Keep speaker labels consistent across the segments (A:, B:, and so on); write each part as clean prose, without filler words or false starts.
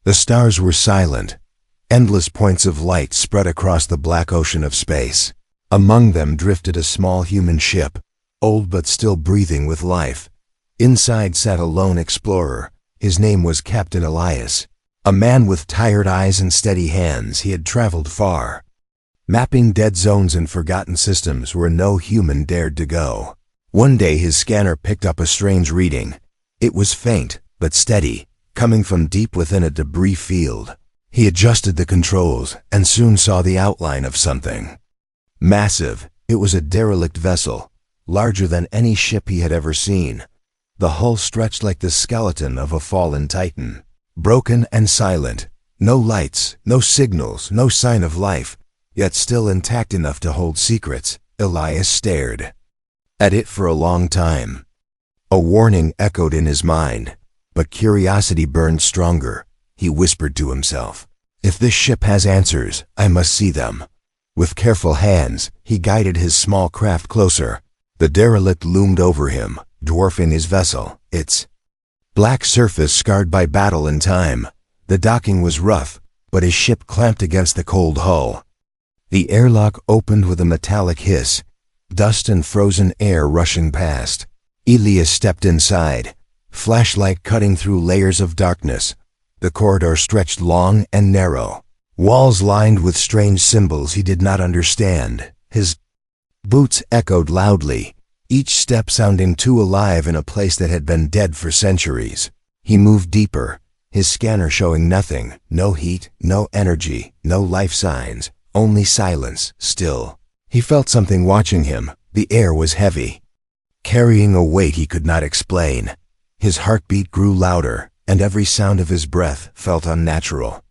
A: The stars were silent. Endless points of light spread across the black ocean of space. Among them drifted a small human ship, old but still breathing with life. Inside sat a lone explorer. His name was Captain Elias. A man with tired eyes and steady hands, he had traveled far, mapping dead zones and forgotten systems where no human dared to go. One day his scanner picked up a strange reading. It was faint, but steady, coming from deep within a debris field. He adjusted the controls and soon saw the outline of something massive. It was a derelict vessel, larger than any ship he had ever seen. The hull stretched like the skeleton of a fallen titan, broken and silent. No lights, no signals, no sign of life, yet still intact enough to hold secrets. Elias stared at it for a long time. A warning echoed in his mind, but curiosity burned stronger. He whispered to himself, "If this ship has answers, I must see them." With careful hands, he guided his small craft closer. The derelict loomed over him, dwarfing his vessel, its black surface scarred by battle and time. The docking was rough, but his ship clamped against the cold hull. The airlock opened with a metallic hiss, dust and frozen air rushing past. Elias stepped inside, flashlight cutting through layers of darkness. The corridor stretched long and narrow, walls lined with strange symbols he did not understand. His boots echoed loudly, each step sounding too alive in a place that had been dead for centuries. He moved deeper, his scanner showing nothing, no heat, no energy, no life signs, only silence, still. He felt something watching him. The air was heavy, carrying a weight he could not explain. His heartbeat grew louder, and every sound of his breath felt unnatural.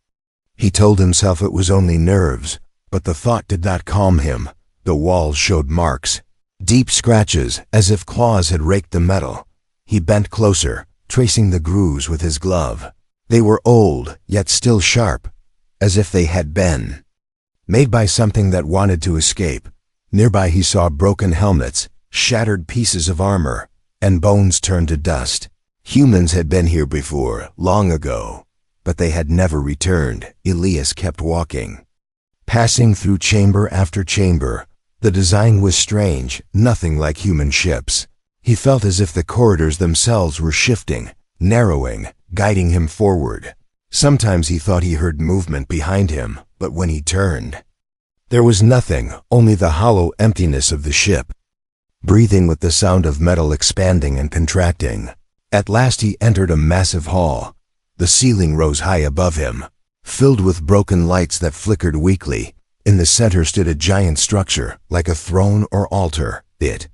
A: He told himself it was only nerves, but the thought did not calm him. The walls showed marks, deep scratches, as if claws had raked the metal. He bent closer, tracing the grooves with his glove. They were old, yet still sharp, as if they had been made by something that wanted to escape. Nearby he saw broken helmets, shattered pieces of armor, and bones turned to dust. Humans had been here before, long ago, but they had never returned. Elias kept walking, passing through chamber after chamber. The design was strange, nothing like human ships. He felt as if the corridors themselves were shifting, narrowing, guiding him forward. Sometimes he thought he heard movement behind him, but when he turned, there was nothing, only the hollow emptiness of the ship, breathing with the sound of metal expanding and contracting. At last he entered a massive hall. The ceiling rose high above him, filled with broken lights that flickered weakly. In the center stood a giant structure, like a throne or altar. It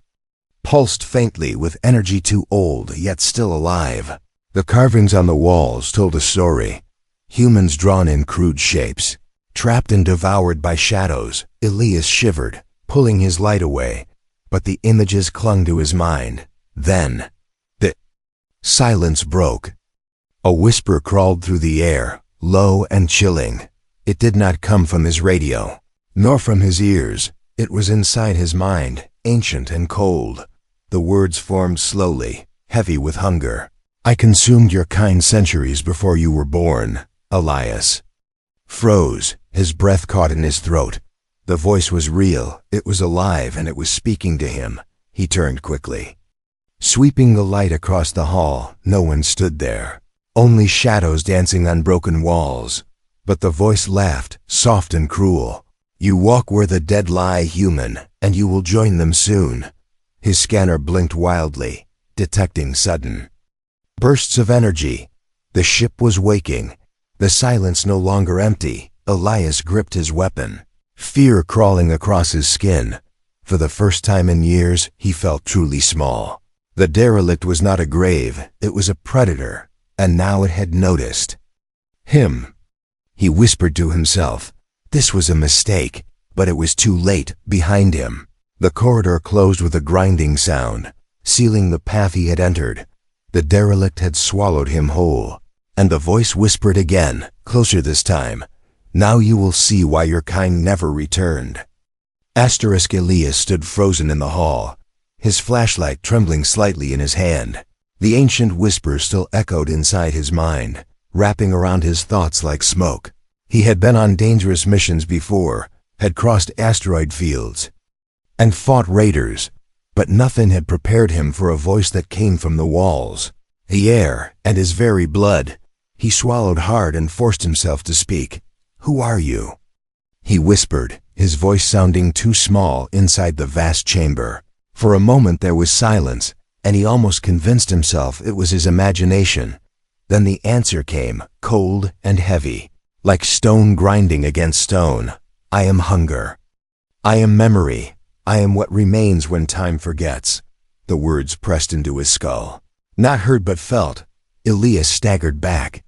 A: pulsed faintly with energy too old, yet still alive. The carvings on the walls told a story. Humans drawn in crude shapes, trapped and devoured by shadows. Elias shivered, pulling his light away, but the images clung to his mind. Then, the silence broke. A whisper crawled through the air, low and chilling. It did not come from his radio, nor from his ears. It was inside his mind, ancient and cold. The words formed slowly, heavy with hunger. "I consumed your kind centuries before you were born." Elias froze, his breath caught in his throat. The voice was real, it was alive, and it was speaking to him. He turned quickly. Sweeping the light across the hall, no one stood there, only shadows dancing on broken walls. But the voice laughed, soft and cruel. "You walk where the dead lie, human, and you will join them soon." His scanner blinked wildly, detecting sudden bursts of energy. The ship was waking, the silence no longer empty. Elias gripped his weapon, fear crawling across his skin. For the first time in years, he felt truly small. The derelict was not a grave, it was a predator, and now it had noticed him. He whispered to himself. This was a mistake, but it was too late. Behind him, the corridor closed with a grinding sound, sealing the path he had entered. The derelict had swallowed him whole, and the voice whispered again, closer this time. "Now you will see why your kind never returned." Elias stood frozen in the hall, his flashlight trembling slightly in his hand. The ancient whisper still echoed inside his mind. wrapping around his thoughts like smoke. He had been on dangerous missions before, had crossed asteroid fields, and fought raiders, but nothing had prepared him for a voice that came from the walls, the air, and his very blood. He swallowed hard and forced himself to speak. "Who are you?" he whispered, his voice sounding too small inside the vast chamber. For a moment there was silence, and he almost convinced himself it was his imagination. Then the answer came, cold and heavy, like stone grinding against stone. "I am hunger. I am memory. I am what remains when time forgets." The words pressed into his skull. Not heard but felt, Elias staggered back.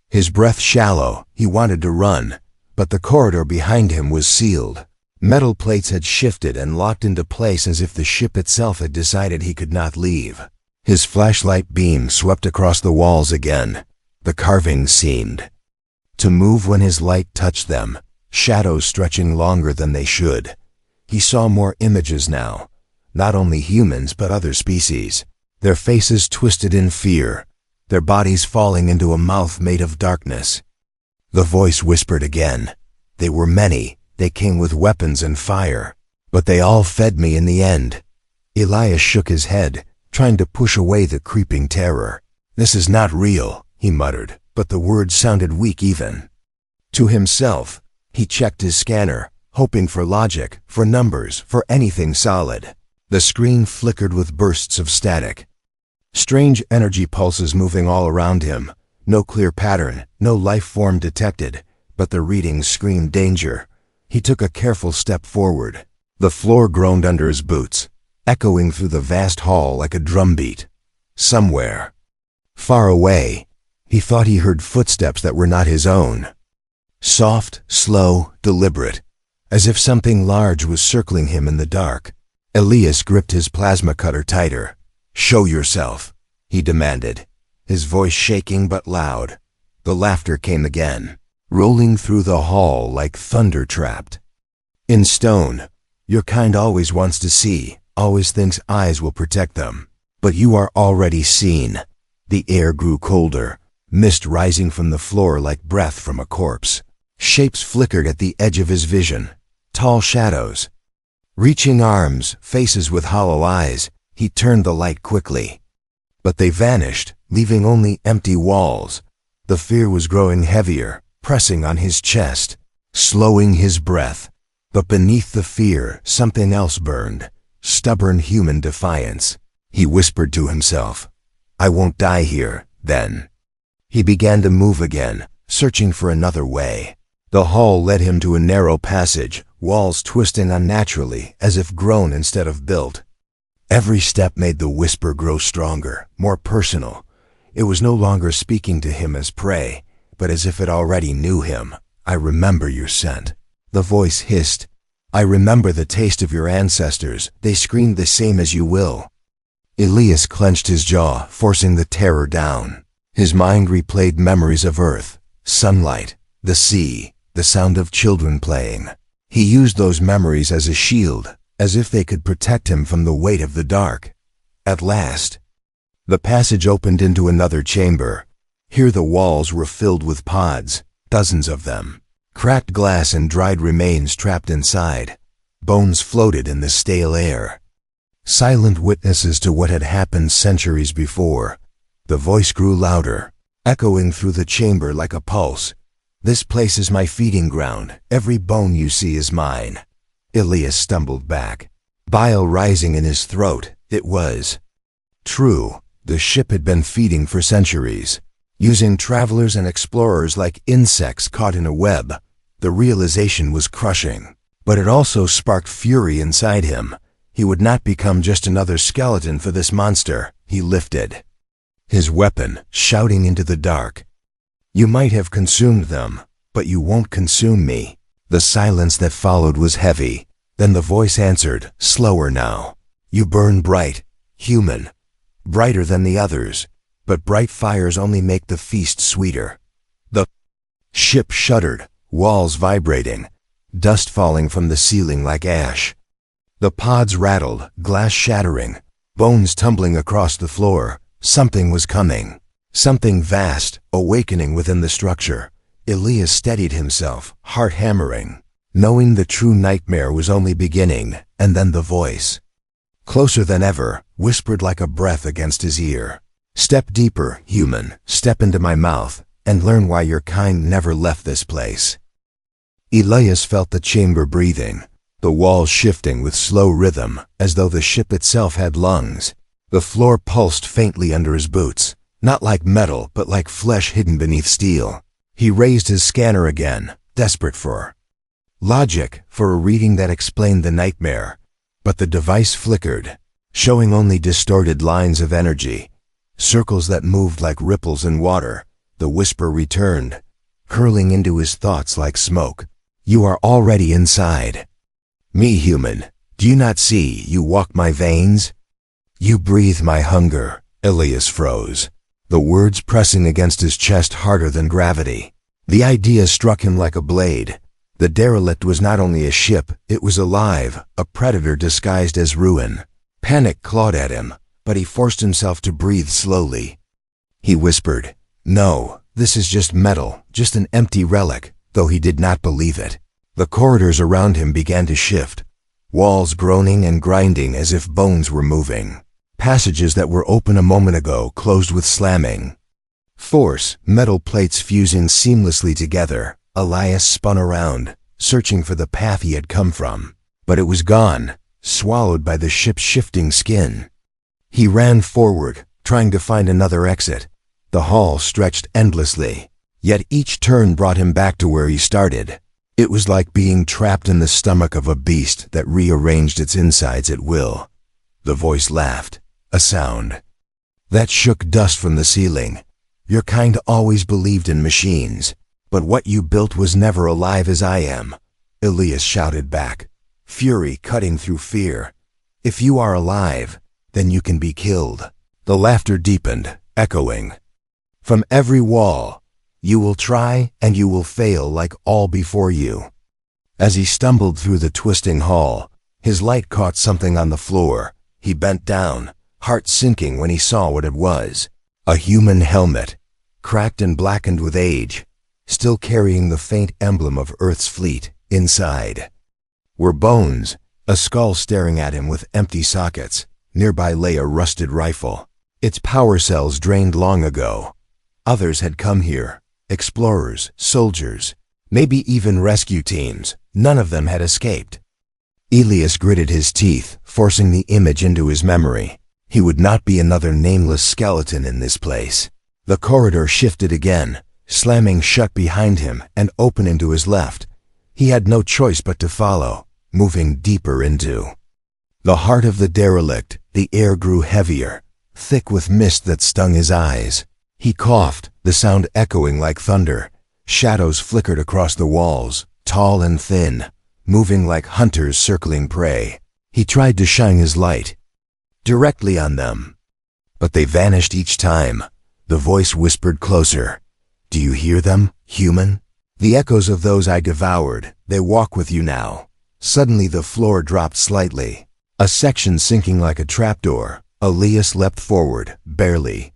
A: His breath shallow, he wanted to run, but the corridor behind him was sealed. Metal plates had shifted and locked into place as if the ship itself had decided he could not leave. His flashlight beam swept across the walls again. The carvings seemed to move when his light touched them, shadows stretching longer than they should. He saw more images now, not only humans but other species, their faces twisted in fear, their bodies falling into a mouth made of darkness. The voice whispered again. "They were many, they came with weapons and fire, but they all fed me in the end." Elias shook his head, trying to push away the creeping terror. "This is not real," he muttered, but the words sounded weak even. To himself, he checked his scanner, hoping for logic, for numbers, for anything solid. The screen flickered with bursts of static. Strange energy pulses moving all around him. No clear pattern, no life form detected, but the readings screamed danger. He took a careful step forward. The floor groaned under his boots, echoing through the vast hall like a drumbeat. Somewhere, far away, he thought he heard footsteps that were not his own. Soft, slow, deliberate, as if something large was circling him in the dark. Elias gripped his plasma cutter tighter. "Show yourself," he demanded, his voice shaking but loud. The laughter came again, rolling through the hall like thunder trapped in stone. "Your kind always wants to see, always thinks eyes will protect them. But you are already seen." The air grew colder, mist rising from the floor like breath from a corpse. Shapes flickered at the edge of his vision, tall shadows, reaching arms, faces with hollow eyes. He turned the light quickly, but they vanished, leaving only empty walls. The fear was growing heavier, pressing on his chest, slowing his breath. But beneath the fear, something else burned, stubborn human defiance. He whispered to himself, "I won't die here, then." He began to move again, searching for another way. The hall led him to a narrow passage, walls twisting unnaturally, as if grown instead of built. Every step made the whisper grow stronger, more personal. It was no longer speaking to him as prey, but as if it already knew him. "I remember your scent." The voice hissed. "I remember the taste of your ancestors. They screamed the same as you will." Elias clenched his jaw, forcing the terror down. His mind replayed memories of Earth, sunlight, the sea, the sound of children playing. He used those memories as a shield, as if they could protect him from the weight of the dark. At last, the passage opened into another chamber. Here the walls were filled with pods, dozens of them. Cracked glass and dried remains trapped inside. Bones floated in the stale air. Silent witnesses to what had happened centuries before. The voice grew louder, echoing through the chamber like a pulse. "This place is my feeding ground. Every bone you see is mine." Elias stumbled back, bile rising in his throat. It was true. The ship had been feeding for centuries, using travelers and explorers like insects caught in a web. The realization was crushing, but it also sparked fury inside him. He would not become just another skeleton for this monster. He lifted his weapon, shouting into the dark, "You might have consumed them, but you won't consume me." The silence that followed was heavy. Then the voice answered, slower now. "You burn bright, human, brighter than the others, but bright fires only make the feast sweeter." The ship shuddered, walls vibrating, dust falling from the ceiling like ash. The pods rattled, glass shattering, bones tumbling across the floor. Something was coming. Something vast, awakening within the structure. Elias steadied himself, heart hammering, knowing the true nightmare was only beginning, and then the voice, closer than ever, whispered like a breath against his ear. Step deeper, human, step into my mouth, and learn why your kind never left this place. Elias felt the chamber breathing, the walls shifting with slow rhythm, as though the ship itself had lungs. The floor pulsed faintly under his boots, not like metal, but like flesh hidden beneath steel. He raised his scanner again, desperate for logic, for a reading that explained the nightmare. But the device flickered, showing only distorted lines of energy, circles that moved like ripples in water. The whisper returned, curling into his thoughts like smoke. You are already inside. Me, human, do you not see you walk my veins? You breathe my hunger. Elias froze, the words pressing against his chest harder than gravity. The idea struck him like a blade. The derelict was not only a ship, it was alive, a predator disguised as ruin. Panic clawed at him, but he forced himself to breathe slowly. He whispered, "No, this is just metal, just an empty relic," though he did not believe it. The corridors around him began to shift, walls groaning and grinding as if bones were moving. Passages that were open a moment ago closed with slamming force, metal plates fusing seamlessly together. Elias spun around, searching for the path he had come from, but it was gone, swallowed by the ship's shifting skin. He ran forward, trying to find another exit. The hall stretched endlessly, yet each turn brought him back to where he started. It was like being trapped in the stomach of a beast that rearranged its insides at will. The voice laughed, a sound that shook dust from the ceiling. Your kind always believed in machines, but what you built was never alive as I am. Elias shouted back, fury cutting through fear. If you are alive, then you can be killed. The laughter deepened, echoing from every wall. You will try and you will fail like all before you. As he stumbled through the twisting hall, his light caught something on the floor. He bent down, heart sinking when he saw what it was. A human helmet, cracked and blackened with age, still carrying the faint emblem of Earth's fleet. Inside were bones, a skull staring at him with empty sockets. Nearby lay a rusted rifle, its power cells drained long ago. Others had come here, explorers, soldiers, maybe even rescue teams. None of them had escaped. Elias gritted his teeth, forcing the image into his memory. He would not be another nameless skeleton in this place. The corridor shifted again, slamming shut behind him and opening to his left. He had no choice but to follow, moving deeper into the heart of the derelict. The air grew heavier, thick with mist that stung his eyes. He coughed, the sound echoing like thunder. Shadows flickered across the walls, tall and thin, moving like hunters circling prey. He tried to shine his light directly on them, but they vanished each time. The voice whispered closer. Do you hear them, human? The echoes of those I devoured, they walk with you now. Suddenly the floor dropped slightly, a section sinking like a trapdoor. Elias leapt forward, barely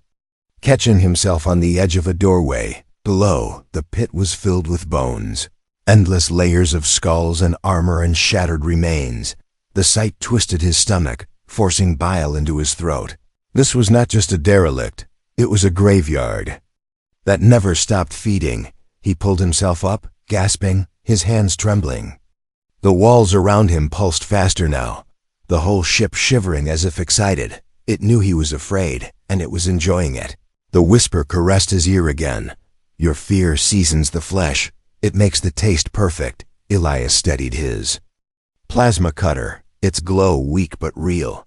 A: catching himself on the edge of a doorway. Below, the pit was filled with bones, endless layers of skulls and armor and shattered remains. The sight twisted his stomach, forcing bile into his throat. This was not just a derelict, it was a graveyard that never stopped feeding. He pulled himself up, gasping, his hands trembling. The walls around him pulsed faster now, the whole ship shivering as if excited. It knew he was afraid, and it was enjoying it. The whisper caressed his ear again. Your fear seasons the flesh. It makes the taste perfect. Elias steadied his plasma cutter, its glow weak but real.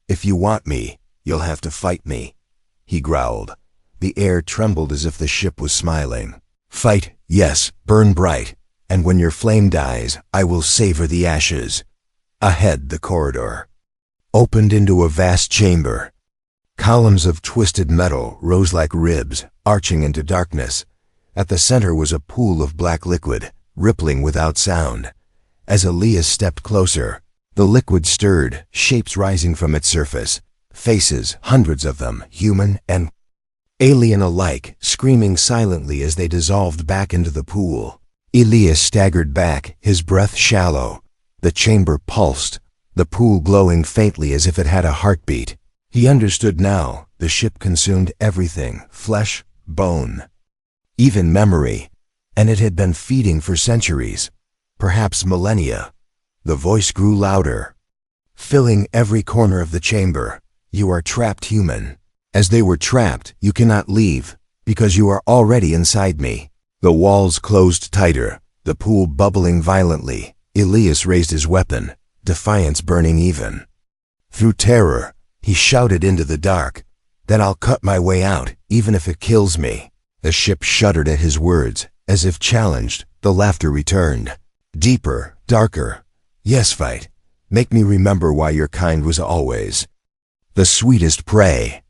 A: If you want me, you'll have to fight me, he growled. The air trembled as if the ship was smiling. Fight, yes, burn bright, and when your flame dies, I will savor the ashes. Ahead, the corridor opened into a vast chamber. Columns of twisted metal rose like ribs, arching into darkness. At the center was a pool of black liquid, rippling without sound. As Elias stepped closer, the liquid stirred, shapes rising from its surface. Faces, hundreds of them, human and alien alike, screaming silently as they dissolved back into the pool. Elias staggered back, his breath shallow. The chamber pulsed, the pool glowing faintly as if it had a heartbeat. He understood now, the ship consumed everything, flesh, bone, even memory, and it had been feeding for centuries, perhaps millennia. The voice grew louder, filling every corner of the chamber. You are trapped, human. As they were trapped, you cannot leave, because you are already inside me. The walls closed tighter, the pool bubbling violently. Elias raised his weapon, defiance burning even. Through terror, he shouted into the dark, "Then I'll cut my way out, even if it kills me." The ship shuddered at his words, as if challenged. The laughter returned. Deeper, darker. "Yes, fight. Make me remember why your kind was always the sweetest prey."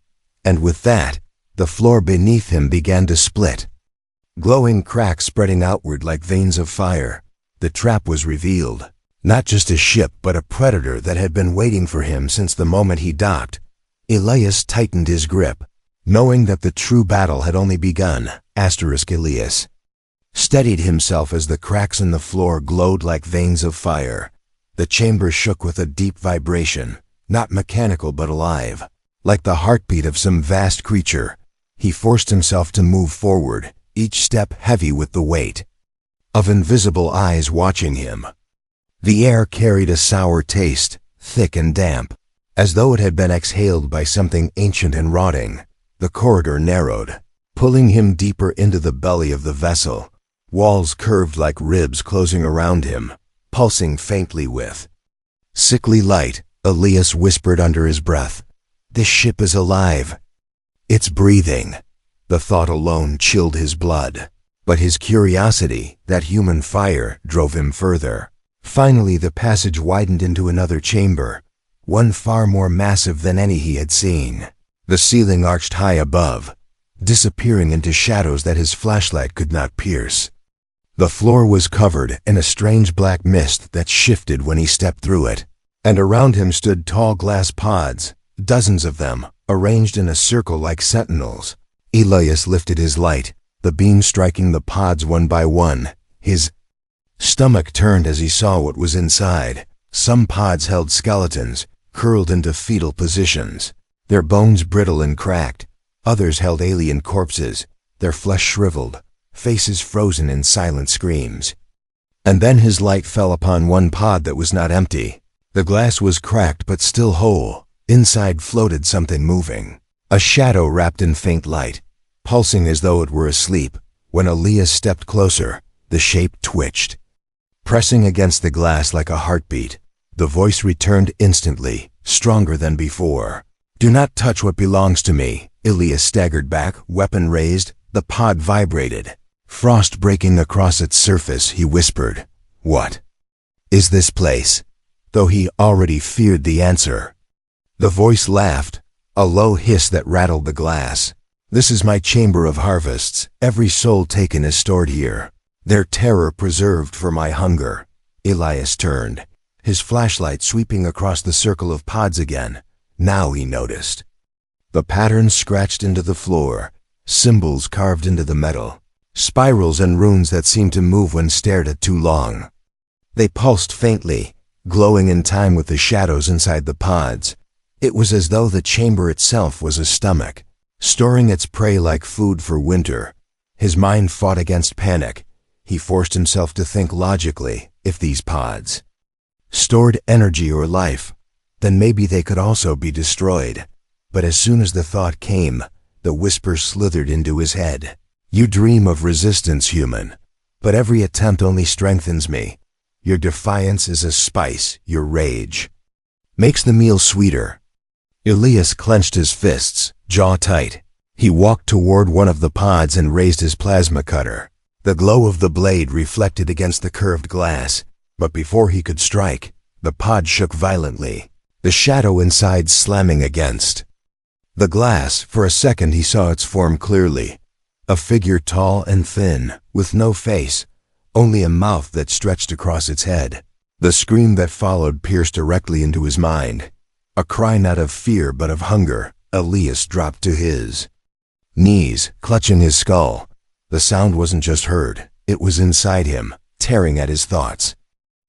A: And with that, the floor beneath him began to split, glowing cracks spreading outward like veins of fire. The trap was revealed. Not just a ship, but a predator that had been waiting for him since the moment he docked. Elias tightened his grip, knowing that the true battle had only begun. Elias steadied himself as the cracks in the floor glowed like veins of fire. The chamber shook with a deep vibration, not mechanical but alive, like the heartbeat of some vast creature. He forced himself to move forward, each step heavy with the weight of invisible eyes watching him. The air carried a sour taste, thick and damp, as though it had been exhaled by something ancient and rotting. The corridor narrowed, pulling him deeper into the belly of the vessel. Walls curved like ribs closing around him, pulsing faintly with sickly light. Elias whispered under his breath, "This ship is alive. It's breathing." The thought alone chilled his blood. But his curiosity, that human fire, drove him further. Finally, the passage widened into another chamber, one far more massive than any he had seen. The ceiling arched high above, disappearing into shadows that his flashlight could not pierce. The floor was covered in a strange black mist that shifted when he stepped through it, and around him stood tall glass pods, dozens of them, arranged in a circle like sentinels. Elias lifted his light, the beam striking the pods one by one. His stomach turned as he saw what was inside. Some pods held skeletons, curled into fetal positions, their bones brittle and cracked. Others held alien corpses, their flesh shriveled, faces frozen in silent screams. And then his light fell upon one pod that was not empty. The glass was cracked but still whole. Inside floated something moving, a shadow wrapped in faint light, pulsing as though it were asleep. When Elias stepped closer, the shape twitched, pressing against the glass like a heartbeat. The voice returned instantly, stronger than before. "Do not touch what belongs to me." Elias staggered back, weapon raised. The pod vibrated, frost breaking across its surface. He whispered, "What is this place?" Though he already feared the answer. The voice laughed, a low hiss that rattled the glass. "This is my chamber of harvests. Every soul taken is stored here, their terror preserved for my hunger." Elias turned, his flashlight sweeping across the circle of pods again. Now he noticed the patterns scratched into the floor, symbols carved into the metal, spirals and runes that seemed to move when stared at too long. They pulsed faintly, glowing in time with the shadows inside the pods. It was as though the chamber itself was a stomach, storing its prey like food for winter. His mind fought against panic. He forced himself to think logically. If these pods stored energy or life, then maybe they could also be destroyed. But as soon as the thought came, the whisper slithered into his head. "You dream of resistance, human, but every attempt only strengthens me. Your defiance is a spice, your rage makes the meal sweeter." Elias clenched his fists, jaw tight. He walked toward one of the pods and raised his plasma cutter. The glow of the blade reflected against the curved glass, but before he could strike, the pod shook violently, the shadow inside slamming against the glass. For a second he saw its form clearly, a figure tall and thin, with no face, only a mouth that stretched across its head. The scream that followed pierced directly into his mind, a cry not of fear but of hunger. Elias dropped to his knees clutching his skull. The sound wasn't just heard, it was inside him, tearing at his thoughts.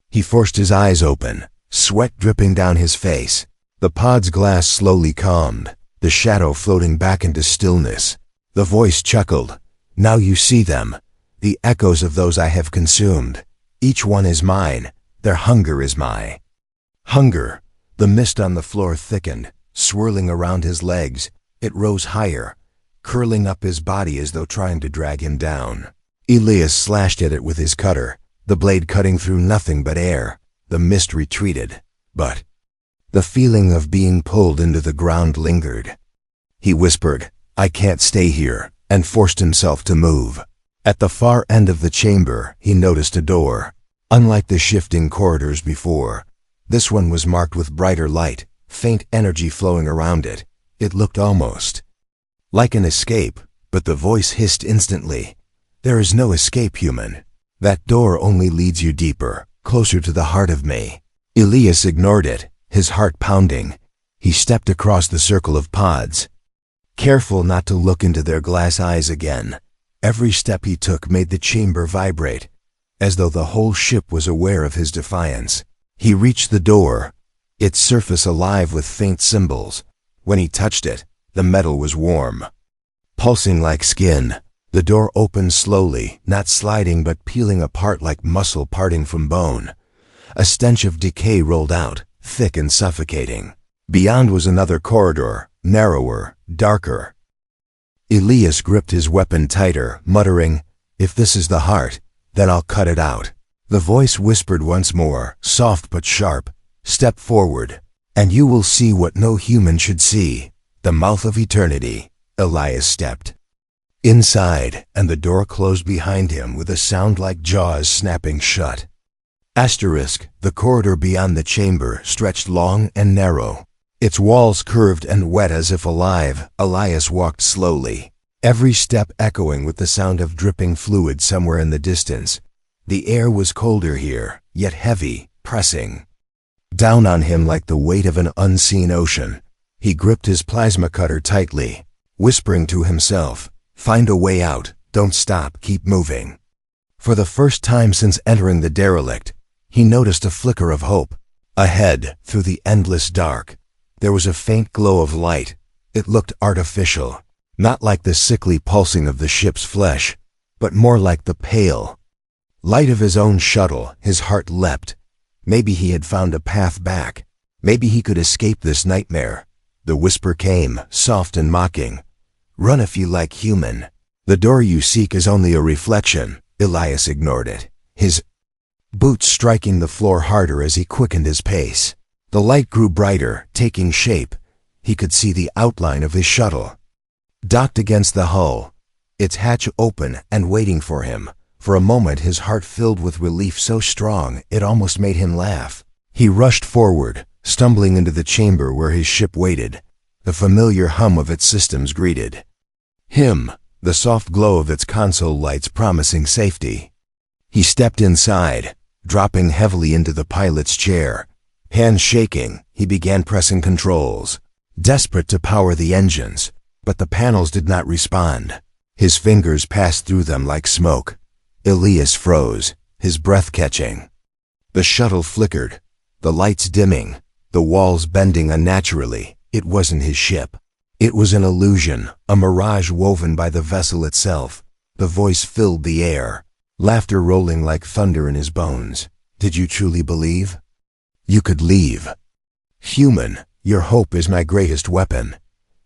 A: He forced his eyes open, sweat dripping down his face. The pod's glass slowly calmed, the shadow floating back into stillness. The voice chuckled. Now you see them, the echoes of those I have consumed. Each one is mine, their hunger is my hunger. The mist on the floor thickened, swirling around his legs. It rose higher, curling up his body as though trying to drag him down. Elias slashed at it with his cutter, the blade cutting through nothing but air. The mist retreated, but the feeling of being pulled into the ground lingered. He whispered, I can't stay here, and forced himself to move. At the far end of the chamber, he noticed a door. Unlike the shifting corridors before, this one was marked with brighter light, faint energy flowing around it. It looked almost like an escape, but the voice hissed instantly. There is no escape, human. That door only leads you deeper, closer to the heart of me. Elias ignored it, his heart pounding. He stepped across the circle of pods, careful not to look into their glass eyes again. Every step he took made the chamber vibrate, as though the whole ship was aware of his defiance. He reached the door, its surface alive with faint symbols. When he touched it, the metal was warm, pulsing like skin. The door opened slowly, not sliding but peeling apart like muscle parting from bone. A stench of decay rolled out, thick and suffocating. Beyond was another corridor, narrower, darker. Elias gripped his weapon tighter, muttering, If this is the heart, then I'll cut it out. The voice whispered once more, soft but sharp, Step forward, and you will see what no human should see, the mouth of eternity. Elias stepped inside, and the door closed behind him with a sound like jaws snapping shut. The corridor beyond the chamber stretched long and narrow. Its walls curved and wet as if alive. Elias walked slowly, every step echoing with the sound of dripping fluid somewhere in the distance. The air was colder here, yet heavy, pressing down on him like the weight of an unseen ocean. He gripped his plasma cutter tightly, whispering to himself, Find a way out, don't stop, keep moving. For the first time since entering the derelict, he noticed a flicker of hope. Ahead, through the endless dark, there was a faint glow of light. It looked artificial, not like the sickly pulsing of the ship's flesh, but more like the pale light of his own shuttle. His heart leapt. Maybe he had found a path back. Maybe he could escape this nightmare. The whisper came, soft and mocking. Run if you like, human. The door you seek is only a reflection. Elias ignored it, his boots striking the floor harder as he quickened his pace. The light grew brighter, taking shape. He could see the outline of his shuttle, docked against the hull, its hatch open and waiting for him. For a moment his heart filled with relief so strong it almost made him laugh. He rushed forward, stumbling into the chamber where his ship waited. The familiar hum of its systems greeted him, the soft glow of its console lights promising safety. He stepped inside, dropping heavily into the pilot's chair. Hands shaking, he began pressing controls, desperate to power the engines, but the panels did not respond. His fingers passed through them like smoke. Elias froze, his breath catching. The shuttle flickered, the lights dimming, the walls bending unnaturally. It wasn't his ship. It was an illusion, a mirage woven by the vessel itself. The voice filled the air, laughter rolling like thunder in his bones. Did you truly believe you could leave? Human, your hope is my greatest weapon.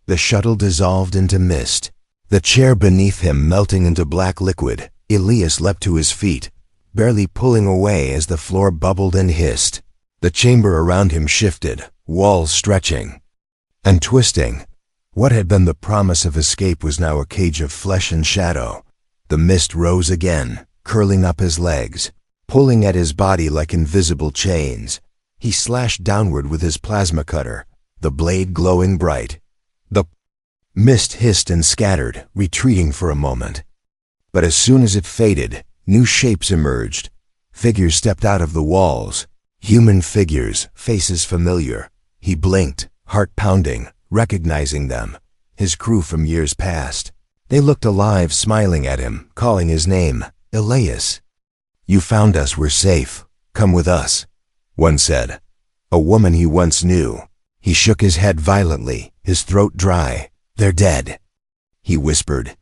A: The shuttle dissolved into mist, the chair beneath him melting into black liquid. Elias leapt to his feet, barely pulling away as the floor bubbled and hissed. The chamber around him shifted, walls stretching and twisting. What had been the promise of escape was now a cage of flesh and shadow. The mist rose again, curling up his legs, pulling at his body like invisible chains. He slashed downward with his plasma cutter, the blade glowing bright. The mist hissed and scattered, retreating for a moment. But as soon as it faded, new shapes emerged. Figures stepped out of the walls. Human figures, faces familiar. He blinked, heart pounding, recognizing them, his crew from years past. They looked alive, smiling at him, calling his name, Elias. "You found us, we're safe. Come with us," one said. A woman he once knew. He shook his head violently, his throat dry. "They're dead," he whispered.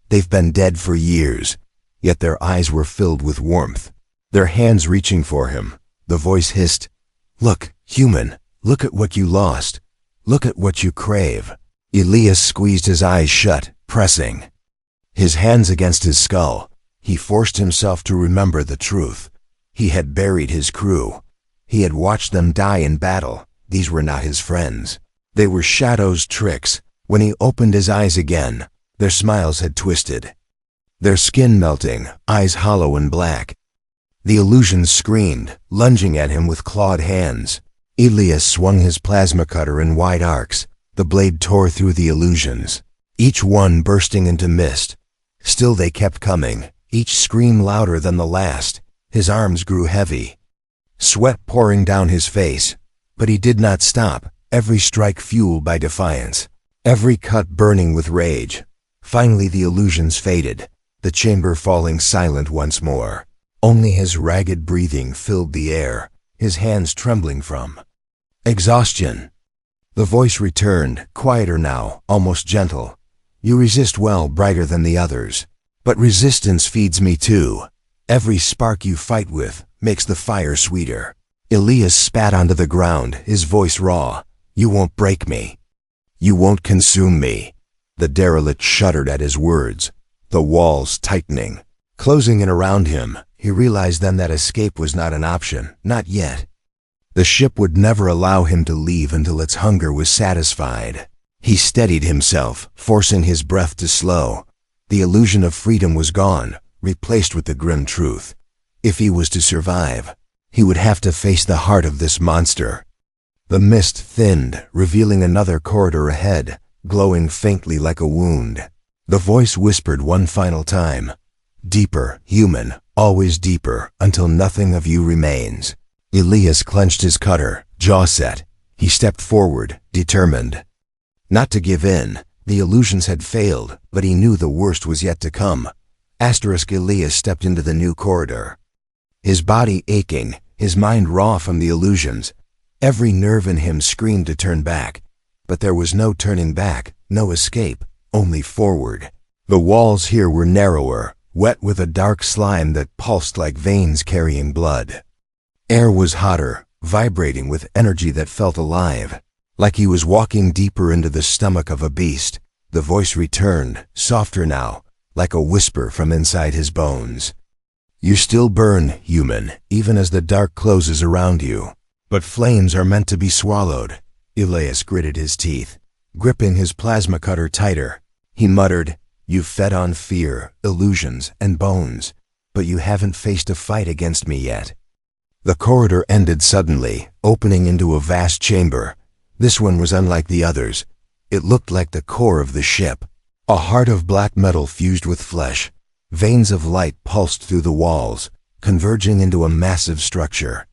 A: "They've been dead for years," yet their eyes were filled with warmth. Their hands reaching for him. The voice hissed, "Look, human, look at what you lost. Look at what you crave." Elias squeezed his eyes shut, pressing his hands against his skull. He forced himself to remember the truth. He had buried his crew. He had watched them die in battle. These were not his friends. They were shadows, tricks. When he opened his eyes again, their smiles had twisted, their skin melting, eyes hollow and black. The illusions screamed, lunging at him with clawed hands. Elias swung his plasma cutter in wide arcs. The blade tore through the illusions, each one bursting into mist. Still they kept coming, each scream louder than the last. His arms grew heavy, sweat pouring down his face. But he did not stop, every strike fueled by defiance, every cut burning with rage. Finally the illusions faded, the chamber falling silent once more. Only his ragged breathing filled the air, his hands trembling from exhaustion. The voice returned, quieter now, almost gentle. "You resist well, brighter than the others. But resistance feeds me too. Every spark you fight with makes the fire sweeter." Elias spat onto the ground, his voice raw. "You won't break me. You won't consume me." The derelict shuddered at his words, the walls tightening, closing in around him. He realized then that escape was not an option, not yet. The ship would never allow him to leave until its hunger was satisfied. He steadied himself, forcing his breath to slow. The illusion of freedom was gone, replaced with the grim truth. If he was to survive, he would have to face the heart of this monster. The mist thinned, revealing another corridor ahead, glowing faintly like a wound. The voice whispered one final time, "Deeper, human, always deeper, until nothing of you remains." Elias clenched his cutter, jaw set. He stepped forward, determined not to give in. The illusions had failed, but he knew the worst was yet to come. Elias stepped into the new corridor, his body aching, his mind raw from the illusions. Every nerve in him screamed to turn back, but there was no turning back, no escape, only forward. The walls here were narrower, wet with a dark slime that pulsed like veins carrying blood. Air was hotter, vibrating with energy that felt alive, like he was walking deeper into the stomach of a beast. The voice returned, softer now, like a whisper from inside his bones. "You still burn, human, even as the dark closes around you. But flames are meant to be swallowed." Elias gritted his teeth, gripping his plasma cutter tighter. He muttered, "You've fed on fear, illusions, and bones, but you haven't faced a fight against me yet." The corridor ended suddenly, opening into a vast chamber. This one was unlike the others. It looked like the core of the ship, a heart of black metal fused with flesh. Veins of light pulsed through the walls, converging into a massive structure.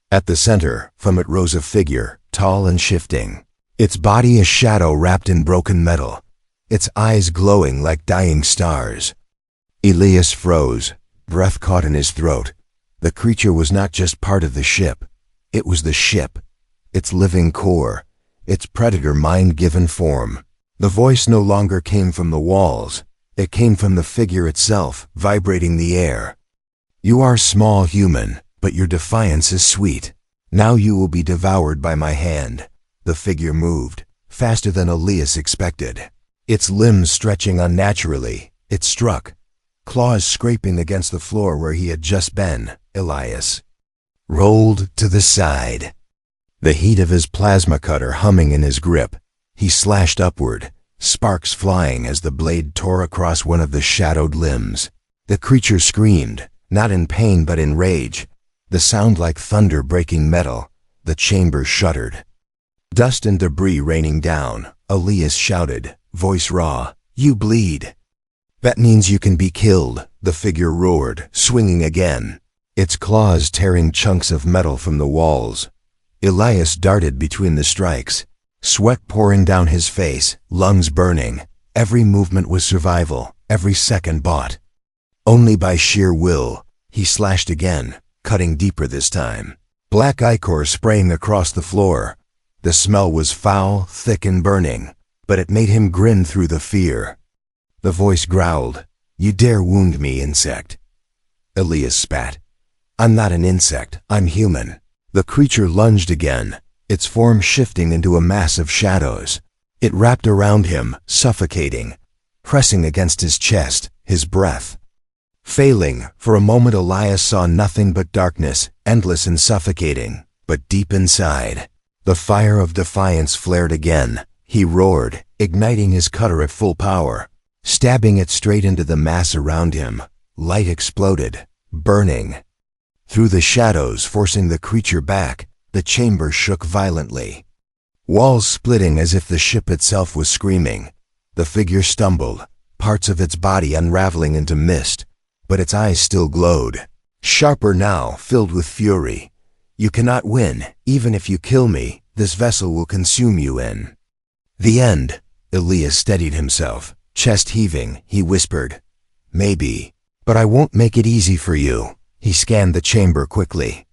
A: At the center, from it rose a figure, tall and shifting, its body a shadow wrapped in broken metal, its eyes glowing like dying stars. Elias froze, breath caught in his throat. The creature was not just part of the ship. It was the ship, its living core, its predator mind-given form. The voice no longer came from the walls. It came from the figure itself, vibrating the air. "You are small, human, but your defiance is sweet. Now you will be devoured by my hand." The figure moved, faster than Elias expected, its limbs stretching unnaturally. It struck, claws scraping against the floor where he had just been. Elias rolled to the side, the heat of his plasma cutter humming in his grip. He slashed upward, sparks flying as the blade tore across one of the shadowed limbs. The creature screamed, not in pain but in rage, the sound like thunder breaking metal. The chamber shuddered, dust and debris raining down. Elias shouted, voice raw, "You bleed." "That means you can be killed," the figure roared, swinging again, its claws tearing chunks of metal from the walls. Elias darted between the strikes, sweat pouring down his face, lungs burning. Every movement was survival, every second bought. Only by sheer will, he slashed again, cutting deeper this time. Black ichor spraying across the floor. The smell was foul, thick and burning, but it made him grin through the fear. The voice growled, "You dare wound me, insect." Elias spat. "I'm not an insect, I'm human." The creature lunged again, its form shifting into a mass of shadows. It wrapped around him, suffocating, pressing against his chest, his breath. Failing, for a moment Elias saw nothing but darkness, endless and suffocating, but deep inside. The fire of defiance flared again. He roared, igniting his cutter at full power, stabbing it straight into the mass around him. Light exploded, burning. Through the shadows, forcing the creature back, the chamber shook violently. Walls splitting as if the ship itself was screaming. The figure stumbled, parts of its body unraveling into mist, but its eyes still glowed. Sharper now, filled with fury. "You cannot win. Even if you kill me, this vessel will consume you in." "The end." Elias steadied himself, chest heaving. He whispered, "Maybe, but I won't make it easy for you." He scanned the chamber quickly,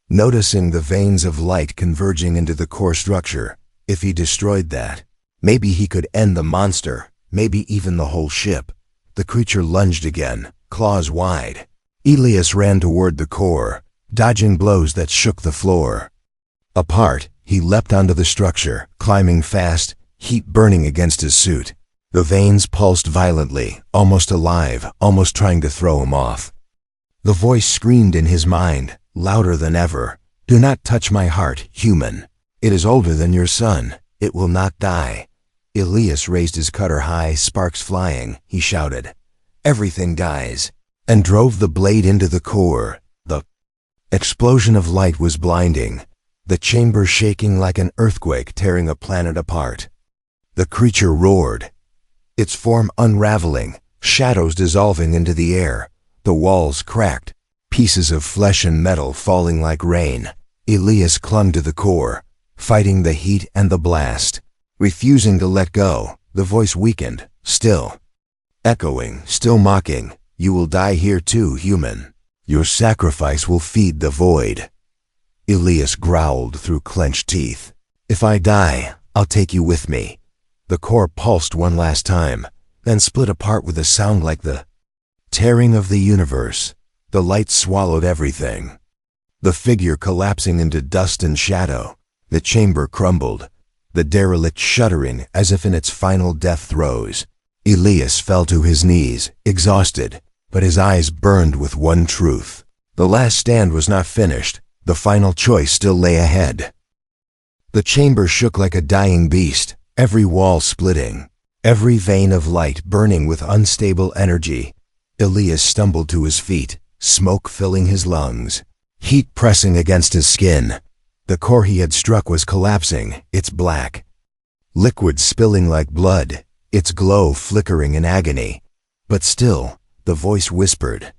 A: noticing the veins of light converging into the core structure. If he destroyed that, maybe he could end the monster, maybe even the whole ship. The creature lunged again, claws wide. Elias ran toward the core, dodging blows that shook the floor. Apart, he leapt onto the structure, climbing fast, heat burning against his suit. The veins pulsed violently, almost alive, almost trying to throw him off. The voice screamed in his mind, louder than ever, "Do not touch my heart, human. It is older than your son. It will not die." Elias raised his cutter high, sparks flying. He shouted, "Everything dies," and drove the blade into the core. The explosion of light was blinding, the chamber shaking like an earthquake tearing a planet apart. The creature roared, its form unraveling, shadows dissolving into the air. The walls cracked, pieces of flesh and metal falling like rain. Elias clung to the core, fighting the heat and the blast, refusing to let go. The voice weakened, still echoing, still mocking, "You will die here too, human. Your sacrifice will feed the void." Elias growled through clenched teeth, "If I die, I'll take you with me." The core pulsed one last time, then split apart with a sound like the tearing of the universe. The light swallowed everything. The figure collapsing into dust and shadow. The chamber crumbled, the derelict shuddering as if in its final death throes. Elias fell to his knees, exhausted, but his eyes burned with one truth. The last stand was not finished. The final choice still lay ahead. The chamber shook like a dying beast, every wall splitting, every vein of light burning with unstable energy. Elias stumbled to his feet, smoke filling his lungs, heat pressing against his skin. The core he had struck was collapsing, its black liquid spilling like blood, its glow flickering in agony. But still, the voice whispered,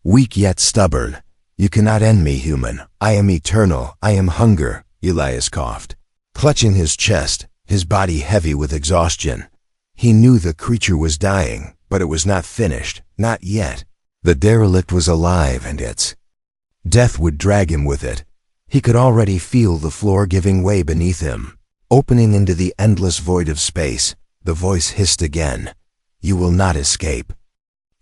A: weak yet stubborn, "You cannot end me, human. I am eternal. I am hunger." Elias coughed, clutching his chest, his body heavy with exhaustion. He knew the creature was dying, but it was not finished, not yet. The derelict was alive, and its death would drag him with it. He could already feel the floor giving way beneath him, opening into the endless void of space. The voice hissed again, "You will not escape.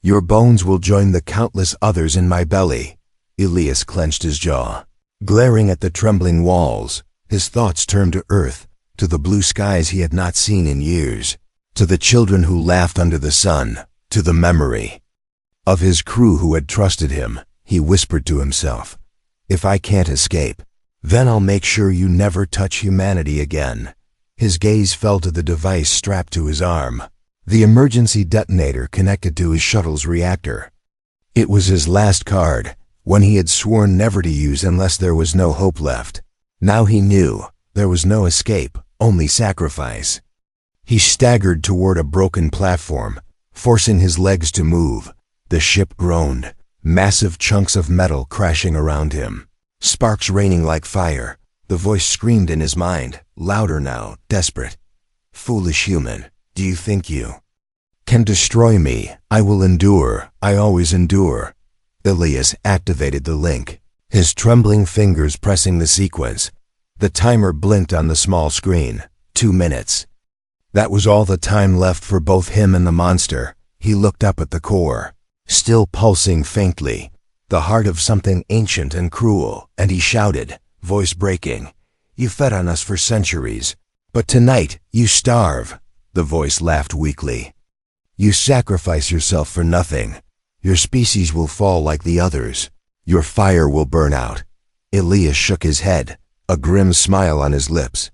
A: Your bones will join the countless others in my belly." Elias clenched his jaw, glaring at the trembling walls. His thoughts turned to Earth, to the blue skies he had not seen in years, to the children who laughed under the sun, to the memory of his crew who had trusted him. He whispered to himself, "If I can't escape, then I'll make sure you never touch humanity again." His gaze fell to the device strapped to his arm, the emergency detonator connected to his shuttle's reactor. It was his last card, one he had sworn never to use unless there was no hope left. Now he knew there was no escape, only sacrifice. He staggered toward a broken platform, forcing his legs to move. The ship groaned, massive chunks of metal crashing around him, sparks raining like fire. The voice screamed in his mind, louder now, desperate. "Foolish human, do you think you can destroy me. I will endure. I always endure. Elias activated the link, his trembling fingers pressing the sequence. The timer blinked on the small screen. 2 minutes. That was all the time left for both him and the monster. He looked up at the core, still pulsing faintly, the heart of something ancient and cruel, and he shouted, voice breaking, "You fed on us for centuries, but tonight you starve." The voice laughed weakly. "You sacrifice yourself for nothing. Your species will fall like the others. Your fire will burn out." Elias shook his head, a grim smile on his lips.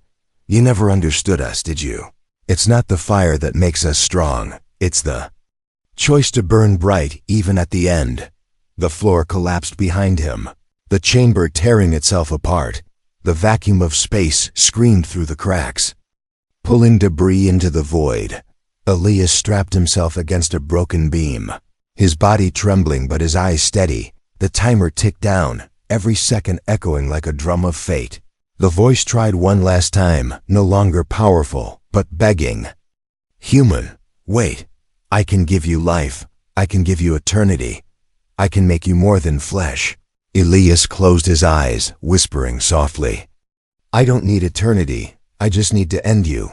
A: "You never understood us, did you? It's not the fire that makes us strong. It's the choice to burn bright even at the end." The floor collapsed behind him, the chamber tearing itself apart. The vacuum of space screamed through the cracks, pulling debris into the void. Elias strapped himself against a broken beam, his body trembling but his eyes steady. The timer ticked down, every second echoing like a drum of fate. The voice tried one last time, no longer powerful, but begging. "Human, wait. I can give you life. I can give you eternity. I can make you more than flesh." Elias closed his eyes, whispering softly, "I don't need eternity. I just need to end you."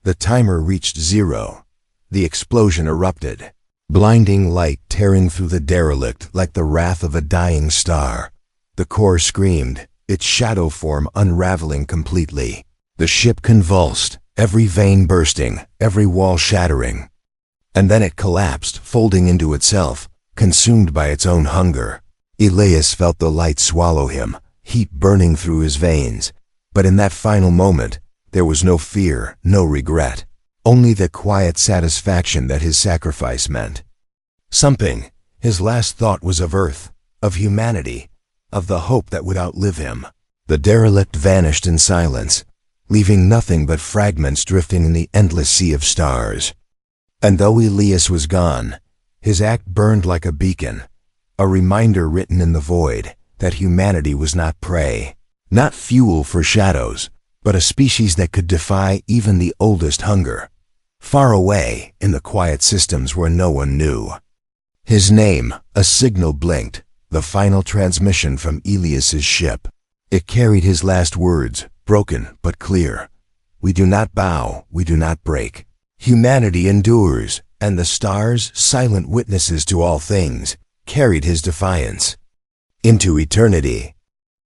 A: The timer reached 0. The explosion erupted, blinding light tearing through the derelict like the wrath of a dying star. The core screamed, its shadow form unraveling completely. The ship convulsed, every vein bursting, every wall shattering. And then it collapsed, folding into itself, consumed by its own hunger. Elias felt the light swallow him, heat burning through his veins. But in that final moment, there was no fear, no regret, only the quiet satisfaction that his sacrifice meant something. His last thought was of Earth, of humanity, of the hope that would outlive him. The derelict vanished in silence, leaving nothing but fragments drifting in the endless sea of stars. And though Elias was gone, his act burned like a beacon, a reminder written in the void that humanity was not prey, not fuel for shadows, but a species that could defy even the oldest hunger. Far away, in the quiet systems where no one knew. His name, a signal blinked, the final transmission from Elias's ship. It carried his last words, broken but clear. "We do not bow, we do not break. Humanity endures," and the stars, silent witnesses to all things, carried his defiance into eternity.